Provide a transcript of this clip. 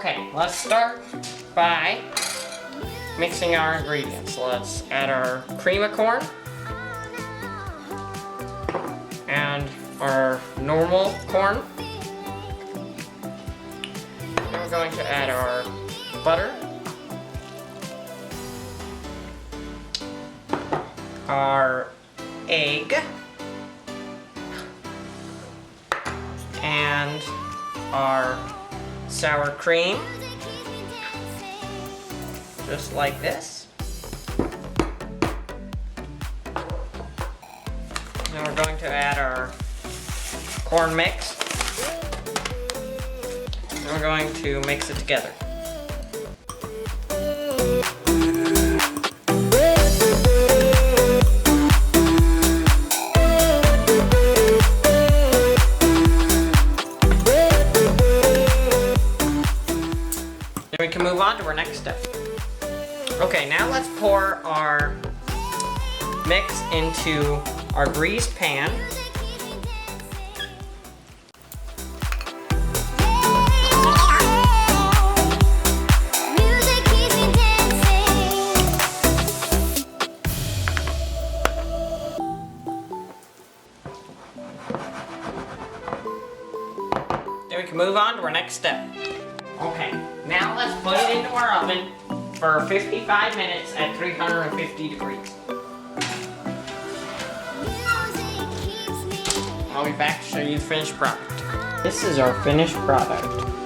Okay, let's start by mixing our ingredients. Let's add our cream of corn and our normal corn. Then we're going to add our butter, our egg, and our sour cream, just like this. Now we're going to add our corn mix, and we're going to mix it together. Then we can move on to our next step. Okay, now let's pour our mix into our greased pan. Then we can move on to our next step. Okay, now let's put it into our oven for 55 minutes at 350 degrees. I'll be back to show you the finished product. This is our finished product.